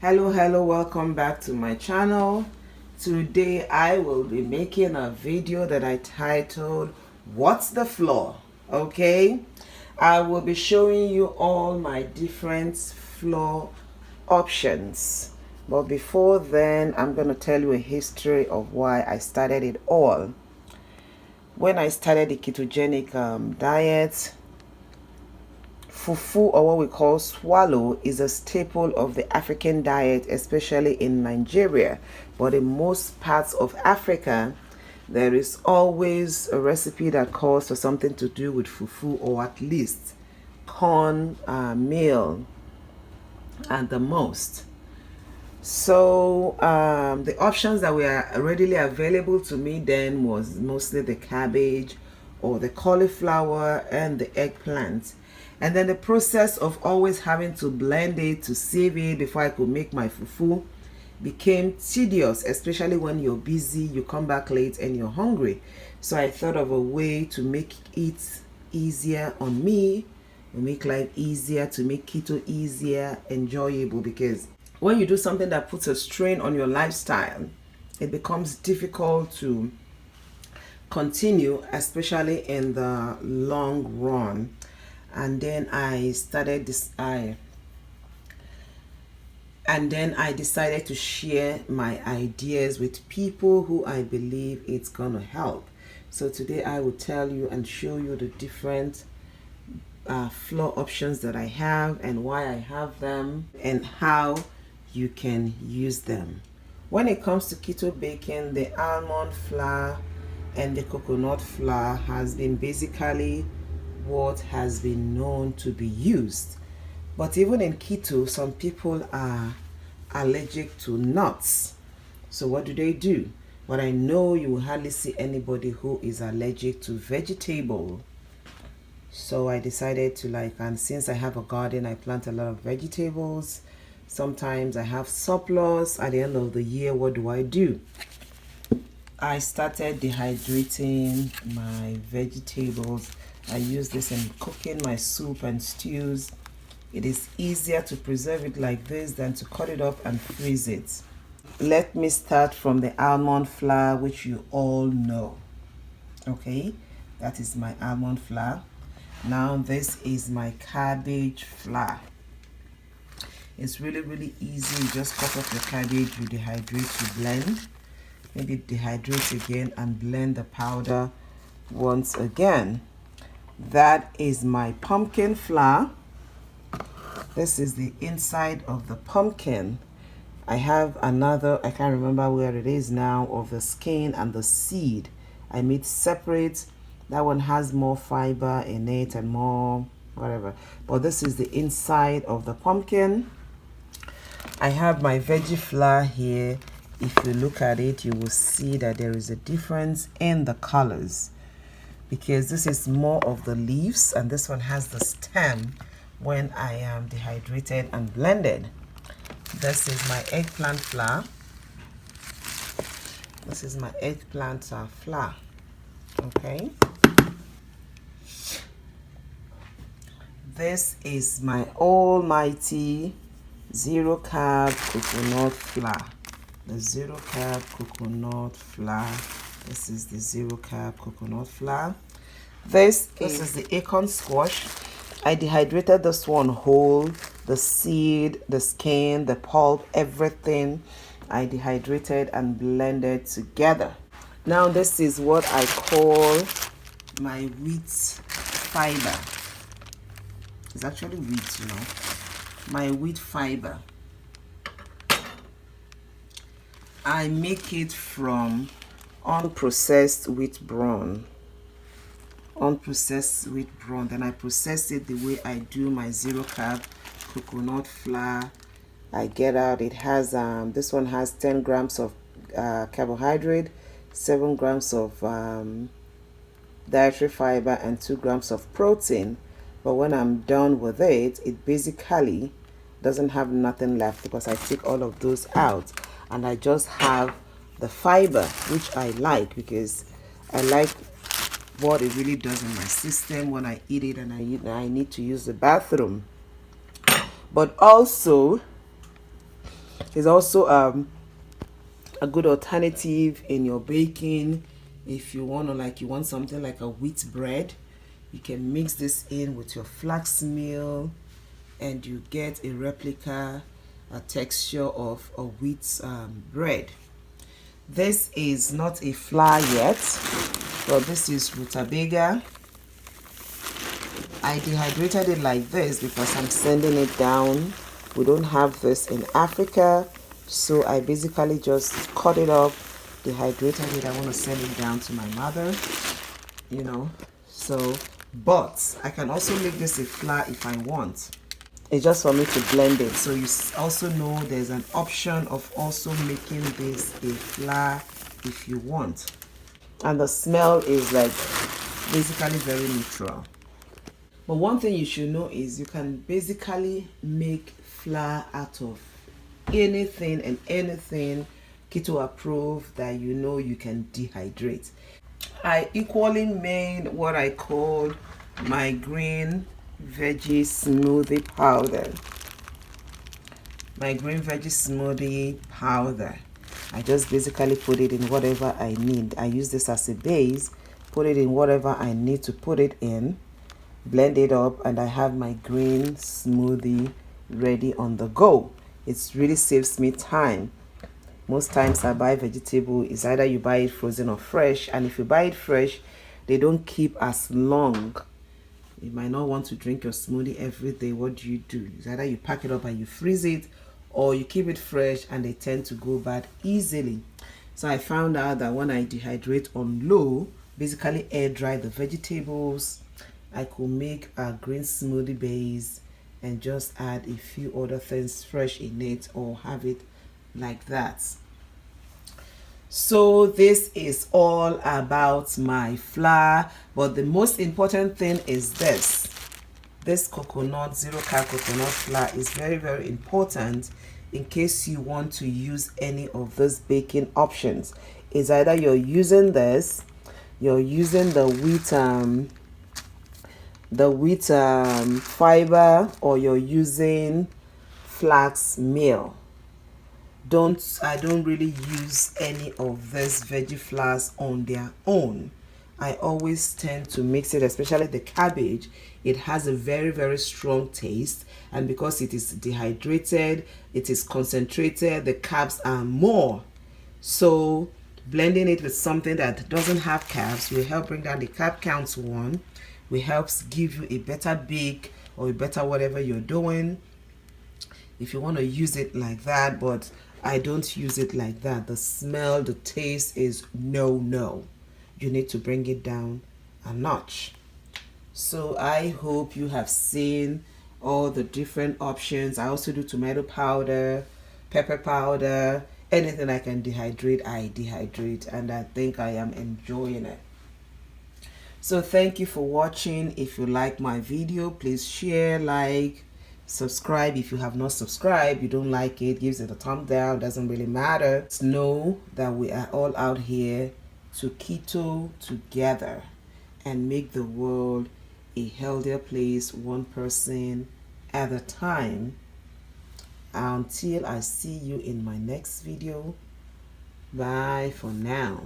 Hello, welcome back to my channel. Today I will be making a video that I titled What's the Floor? Okay, I will be showing you all my different floor options, but before then I'm going to tell you a history of why I started it all. When I started the ketogenic diet, fufu, or what we call swallow, is a staple of the African diet, especially in Nigeria. But in most parts of Africa, there is always a recipe that calls for something to do with fufu, or at least corn meal at the most. So the options that were readily available to me then was mostly the cabbage or the cauliflower and the eggplant. And then the process of always having to blend it to save it before I could make my fufu became tedious, especially when you're busy, you come back late and you're hungry. So I thought of a way to make it easier on me, to make life easier, to make keto easier, enjoyable, because when you do something that puts a strain on your lifestyle, it becomes difficult to continue, especially in the long run. And then I started this and then I decided to share my ideas with people who I believe it's gonna help. So today I will tell you and show you the different flour options that I have and why I have them and how you can use them. When it comes to keto baking, the almond flour and the coconut flour has been basically what has been known to be used. But even in keto, some people are allergic to nuts. So what do? But I know you will hardly see anybody who is allergic to vegetable. So I decided to and since I have a garden, I plant a lot of vegetables. Sometimes I have surplus. At the end of the year, what do? I started dehydrating my vegetables. I use this in cooking my soup and stews. It is easier to preserve it like this than to cut it up and freeze it. Let me start from the almond flour, which you all know. Okay, that is my almond flour. Now this is my cabbage flour. It's really easy. You just cut up your cabbage, you dehydrate, you blend. Maybe dehydrate again and blend the powder once again. That is my pumpkin flour. This is the inside of the pumpkin. I have another, I can't remember where it is now, of the skin and the seed. I made separate. That one has more fiber in it and more whatever. But this is the inside of the pumpkin. I have my veggie flour here. If you look at it, you will see that there is a difference in the colors, because this is more of the leaves and this one has the stem when I am dehydrated and blended. This is my eggplant flour. This is my eggplant flour. Okay. This is my almighty zero carb coconut flour. The zero carb coconut flour. This is the zero carb coconut flour. This is the acorn squash. I dehydrated this one whole, the seed, the skin, the pulp, everything. I dehydrated and blended together. Now this is what I call my wheat fiber. It's actually wheat, my wheat fiber. I make it from unprocessed wheat bran. Then I process it the way I do my zero carb coconut flour. I get out, it has this one has 10 grams of carbohydrate, 7 grams of dietary fiber, and 2 grams of protein. But when I'm done with it, it basically doesn't have nothing left, because I take all of those out and I just have the fiber, which I like, because I like what it really does in my system when I eat it and I need to use the bathroom. But also It's also a good alternative in your baking. If you want to, like, you want something like a wheat bread, you can mix this in with your flax meal and you get a replica, a texture of a wheat bread. This is not a flour yet, but this is rutabaga. I dehydrated it like this because I'm sending it down. We don't have this in Africa, so I basically just cut it up, dehydrated it. I want to send it down to my mother, you know. So, but I can also make this a flour if I want. It's just for me to blend it. So you also know there's an option of also making this a flour if you want. And the smell is like basically very neutral. But one thing you should know is you can basically make flour out of anything and anything keto approved that you know you can dehydrate. I equally made what I called my green veggie smoothie powder. My green veggie smoothie powder. I just basically put it in whatever I need. I use this as a base, put it in whatever I need to put it in, blend it up, and I have my green smoothie ready on the go. It really saves me time. Most times I buy vegetable, it's either you buy it frozen or fresh, and if you buy it fresh, they don't keep as long. You might not want to drink your smoothie every day. What do? It's either you pack it up and you freeze it, or you keep it fresh and they tend to go bad easily. So I found out that when I dehydrate on low, basically air dry the vegetables, I could make a green smoothie base and just add a few other things fresh in it, or have it like that. So this is all about my flour, but the most important thing is this coconut, zero carb coconut flour is very, very important in case you want to use any of those baking options. It's either you're using this, you're using the wheat fiber, or you're using flax meal. I don't really use any of these veggie flours on their own. I always tend to mix it, especially the cabbage. It has a very, very strong taste, and because it is dehydrated, it is concentrated, the carbs are more. So blending it with something that doesn't have carbs will help bring down the carb counts one. Will helps give you a better bake or a better whatever you're doing, if you want to use it like that. But I don't use it like that. The smell, the taste is no. You need to bring it down a notch. So I hope you have seen all the different options. I also do tomato powder, pepper powder, anything I can dehydrate, I dehydrate, and I think I am enjoying it. So thank you for watching. If you like my video, please share, like, subscribe. If you have not subscribed, you don't like it, gives it a thumb down, doesn't really matter. Just know that we are all out here to keto together and make the world a healthier place, one person at a time. Until I see you in my next video, bye for now.